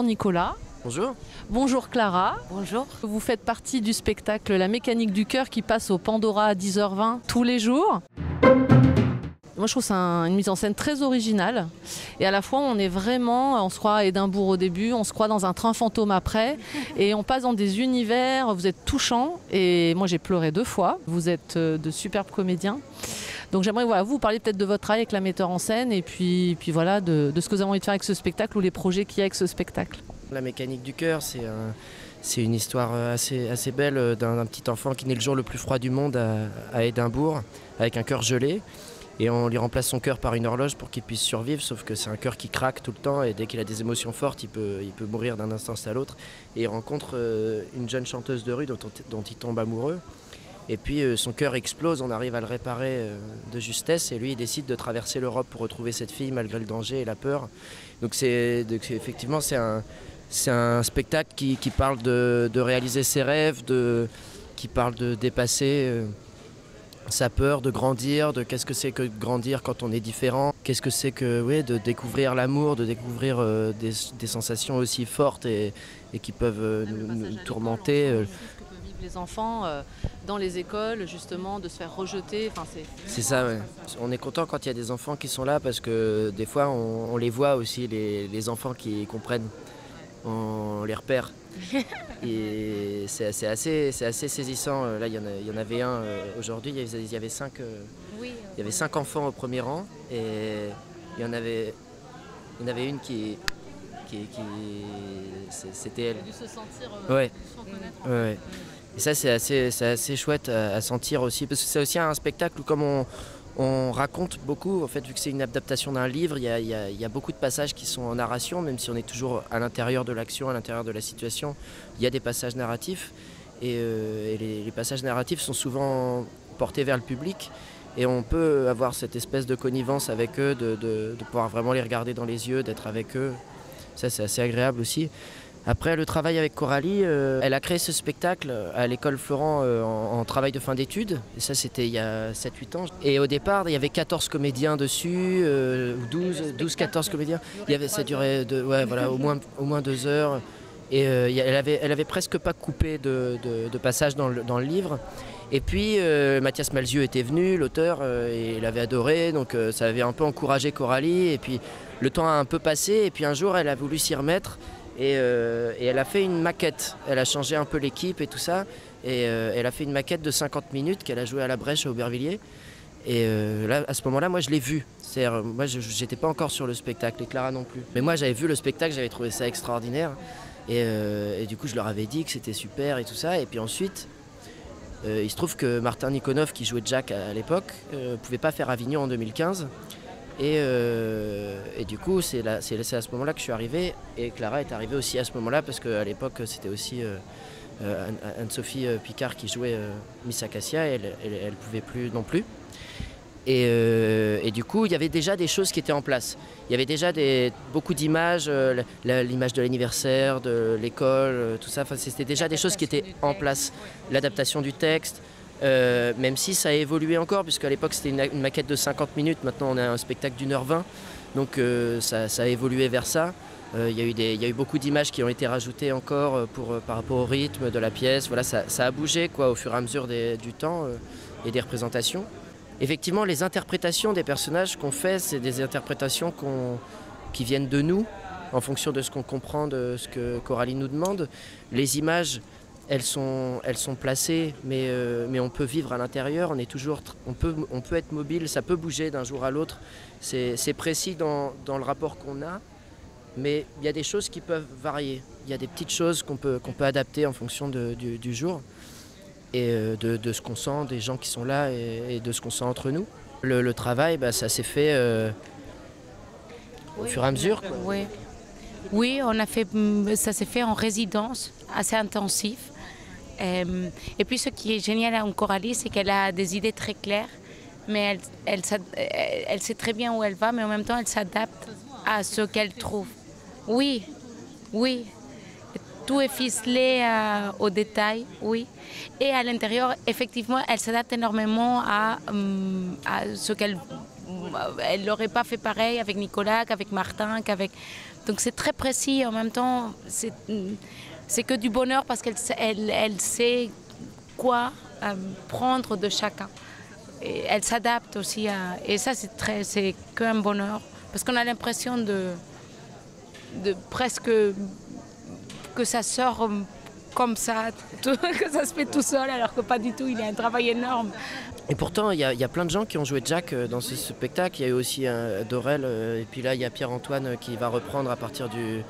Bonjour Nicolas. Bonjour. Bonjour Clara. Bonjour. Vous faites partie du spectacle La mécanique du cœur qui passe au Pandora à 10h20 tous les jours. Moi je trouve c'est une mise en scène très originale et à la fois on se croit à Édimbourg au début, on se croit dans un train fantôme après et on passe dans des univers, vous êtes touchants et moi j'ai pleuré 2 fois, vous êtes de superbes comédiens. Donc j'aimerais vous parler peut-être de votre travail avec la metteur en scène et puis voilà de ce que vous avez envie de faire avec ce spectacle ou les projets qu'il y a avec ce spectacle. La mécanique du cœur, c'est une histoire assez belle d'un petit enfant qui naît le jour le plus froid du monde à Édimbourg avec un cœur gelé. Et on lui remplace son cœur par une horloge pour qu'il puisse survivre, sauf que c'est un cœur qui craque tout le temps et dès qu'il a des émotions fortes, il peut mourir d'un instant à l'autre. Et il rencontre une jeune chanteuse de rue dont il tombe amoureux. Et puis son cœur explose, on arrive à le réparer de justesse et lui il décide de traverser l'Europe pour retrouver cette fille malgré le danger et la peur. Donc effectivement c'est un spectacle qui parle de réaliser ses rêves, qui parle de dépasser sa peur, de grandir, de qu'est-ce que c'est que de grandir quand on est différent, qu'est-ce que c'est que de découvrir l'amour, de découvrir des sensations aussi fortes et qui peuvent nous tourmenter. Les enfants dans les écoles, justement, de se faire rejeter. C'est ça, ouais. On est content quand il y a des enfants qui sont là parce que des fois, on les voit aussi, les enfants qui comprennent. On les repère. Et c'est assez saisissant. Là, il y en avait un aujourd'hui, il y avait 5 enfants au premier rang et il y en avait une qui c'était elle. Il a dû se sentir ouais. reconnaître. Ouais. Et ça c'est assez chouette à sentir aussi, parce que c'est aussi un spectacle où comme on raconte beaucoup, en fait, vu que c'est une adaptation d'un livre, il y a beaucoup de passages qui sont en narration, même si on est toujours à l'intérieur de l'action, à l'intérieur de la situation, il y a des passages narratifs, et les passages narratifs sont souvent portés vers le public, et on peut avoir cette espèce de connivence avec eux, de pouvoir vraiment les regarder dans les yeux, d'être avec eux. Ça c'est assez agréable aussi. Après le travail avec Coralie, elle a créé ce spectacle à l'école Florent en travail de fin d'études. Et ça c'était il y a 7-8 ans. Et au départ il y avait 14 comédiens dessus, 12-14 comédiens. Ça durait au moins 2 heures. Et elle avait presque pas coupé de passage dans le livre. Et puis Mathias Malzieu était venu, l'auteur, et il avait adoré, donc ça avait un peu encouragé Coralie. Et puis le temps a un peu passé, et puis un jour elle a voulu s'y remettre. Et elle a fait une maquette, elle a changé un peu l'équipe et tout ça, et elle a fait une maquette de 50 minutes qu'elle a jouée à la Brèche à Aubervilliers. Et là, à ce moment-là, moi je l'ai vu. C'est-à-dire, moi j'étais pas encore sur le spectacle, et Clara non plus. Mais moi j'avais vu le spectacle, j'avais trouvé ça extraordinaire. Et du coup je leur avais dit que c'était super et tout ça. Et puis ensuite, il se trouve que Martin Nikonov, qui jouait Jack à l'époque, pouvait pas faire Avignon en 2015. Et du coup, c'est à ce moment-là que je suis arrivé, et Clara est arrivée aussi à ce moment-là, parce qu'à l'époque, c'était aussi Anne-Sophie Picard qui jouait Miss Acacia, et elle pouvait plus non plus. Et du coup, il y avait déjà des choses qui étaient en place. Il y avait déjà beaucoup d'images, l'image de l'anniversaire, de l'école, tout ça. Enfin, c'était déjà des choses qui étaient en place. L'adaptation du texte. Même si ça a évolué encore, puisqu'à l'époque c'était une maquette de 50 minutes, maintenant on a un spectacle d'1h20, donc ça a évolué vers ça. Il y a eu beaucoup d'images qui ont été rajoutées encore par rapport au rythme de la pièce. Voilà, ça a bougé au fur et à mesure du temps et des représentations. Effectivement, les interprétations des personnages qu'on fait, c'est des interprétations qui viennent de nous, en fonction de ce qu'on comprend, de ce que Coralie nous demande. Les images, elles sont placées, mais on peut vivre à l'intérieur, on peut être mobile, ça peut bouger d'un jour à l'autre. C'est précis dans le rapport qu'on a, mais il y a des choses qui peuvent varier. Il y a des petites choses qu'on peut adapter en fonction du jour et de ce qu'on sent, des gens qui sont là et de ce qu'on sent entre nous. Le travail, ça s'est fait au fur et à mesure. Quoi. Oui, ça s'est fait en résidence, assez intensif. Et puis ce qui est génial en Coralie, c'est qu'elle a des idées très claires, mais elle sait très bien où elle va, mais en même temps elle s'adapte à ce qu'elle trouve. Oui. Tout est ficelé au détail, oui. Et à l'intérieur, effectivement, elle s'adapte énormément à ce qu'elle... Elle n'aurait pas fait pareil avec Nicolas, qu'avec Martin, Donc c'est très précis, en même temps, c'est que du bonheur parce qu'elle elle sait quoi prendre de chacun. Et elle s'adapte aussi et ça c'est qu'un bonheur parce qu'on a l'impression de presque que ça sort comme ça, que ça se fait tout seul alors que pas du tout, il y a un travail énorme. Et pourtant il y a plein de gens qui ont joué Jack dans ce spectacle. Il y a eu aussi Dorel et puis là il y a Pierre-Antoine qui va reprendre à partir du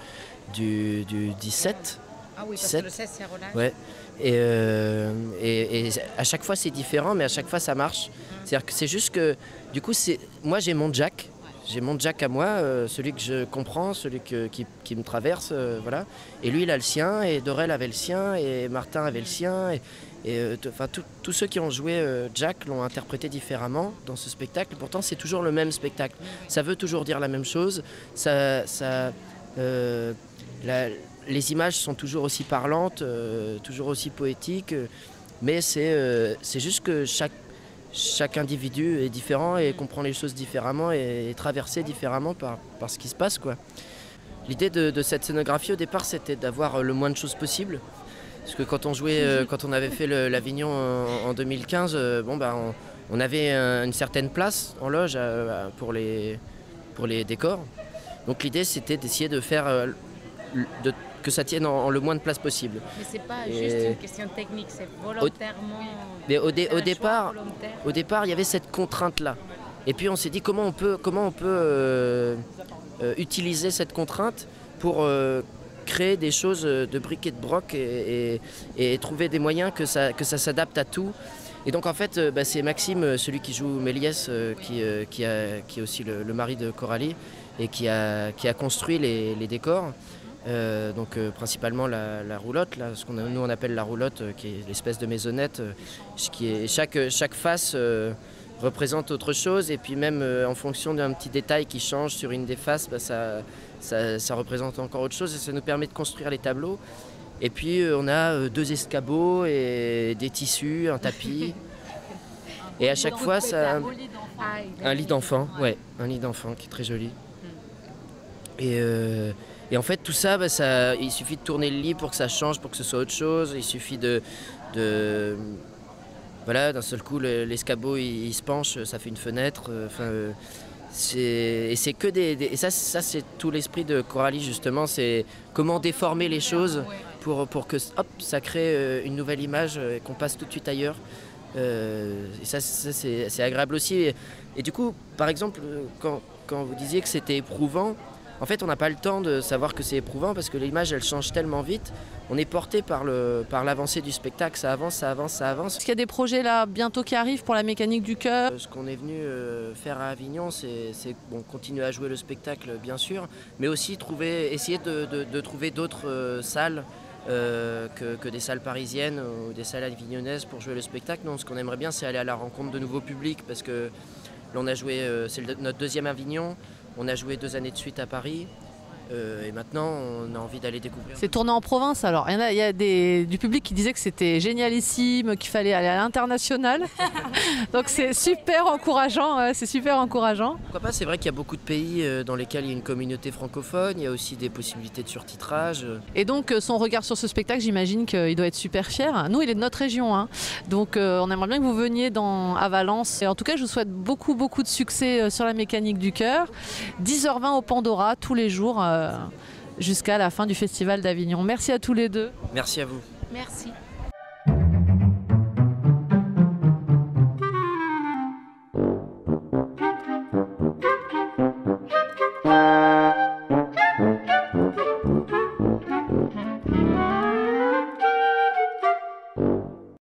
17. Ah oui, parce 17. que le 16 c'est Roland. Ouais. Et à chaque fois c'est différent, mais à chaque fois ça marche. C'est-à-dire que c'est juste que du coup moi j'ai mon Jack. J'ai mon Jack à moi, celui que je comprends, celui qui me traverse, voilà. Et lui il a le sien, et Dorel avait le sien, et Martin avait le sien, tous ceux qui ont joué Jack l'ont interprété différemment dans ce spectacle. Pourtant c'est toujours le même spectacle. Ça veut toujours dire la même chose. Les images sont toujours aussi parlantes, toujours aussi poétiques, mais c'est juste que chaque individu est différent et comprend les choses différemment et est traversé différemment par ce qui se passe, quoi. L'idée de cette scénographie au départ c'était d'avoir le moins de choses possible. Parce que quand on jouait, quand on avait fait l'Avignon en 2015, on avait une certaine place en loge pour les décors. Donc l'idée c'était d'essayer de faire que ça tienne en le moins de place possible. Mais c'est pas juste une question technique, c'est volontairement. Mais au départ, il y avait cette contrainte-là. Et puis on s'est dit comment on peut utiliser cette contrainte pour créer des choses de briques et de broc et trouver des moyens que ça s'adapte à tout. Et donc en fait, c'est Maxime, celui qui joue Méliès, qui est aussi le mari de Coralie et qui a construit les décors. Principalement la roulotte, là, ce nous on appelle la roulotte, qui est l'espèce de maisonnette, chaque face représente autre chose, et puis même en fonction d'un petit détail qui change sur une des faces, ça représente encore autre chose et ça nous permet de construire les tableaux. Et puis on a 2 escabeaux et des tissus, un tapis. Et à chaque fois, ça un lit d'enfant, ouais, un lit d'enfant qui est très joli. Et en fait, tout ça, il suffit de tourner le lit pour que ça change, pour que ce soit autre chose. Il suffit voilà, d'un seul coup, l'escabeau il se penche, ça fait une fenêtre. Et c'est que et ça c'est tout l'esprit de Coralie justement. C'est comment déformer les choses pour que hop, ça crée une nouvelle image et qu'on passe tout de suite ailleurs. Et ça c'est agréable aussi. Et du coup, par exemple, quand vous disiez que c'était éprouvant. En fait, on n'a pas le temps de savoir que c'est éprouvant parce que l'image, elle change tellement vite. On est porté par l'avancée du spectacle. Ça avance, ça avance, ça avance. Est-ce qu'il y a des projets là bientôt qui arrivent pour la mécanique du cœur? Ce qu'on est venu faire à Avignon, c'est continuer à jouer le spectacle, bien sûr, mais aussi essayer de trouver d'autres salles que des salles parisiennes ou des salles avignonnaises pour jouer le spectacle. Non, ce qu'on aimerait bien, c'est aller à la rencontre de nouveaux publics parce que là, on a joué, c'est notre 2e Avignon. On a joué 2 années de suite à Paris et maintenant on a envie d'aller découvrir. C'est tourné en province alors. Il y a du public qui disait que c'était génialissime, qu'il fallait aller à l'international. Donc c'est super encourageant, c'est super encourageant. Pourquoi pas, c'est vrai qu'il y a beaucoup de pays dans lesquels il y a une communauté francophone, il y a aussi des possibilités de surtitrage. Et donc son regard sur ce spectacle, j'imagine qu'il doit être super fier. Nous, il est de notre région, hein. Donc on aimerait bien que vous veniez à Valence. Et en tout cas, je vous souhaite beaucoup de succès sur la mécanique du cœur. 10h20 au Pandora tous les jours jusqu'à la fin du Festival d'Avignon. Merci à tous les deux. Merci à vous. Merci.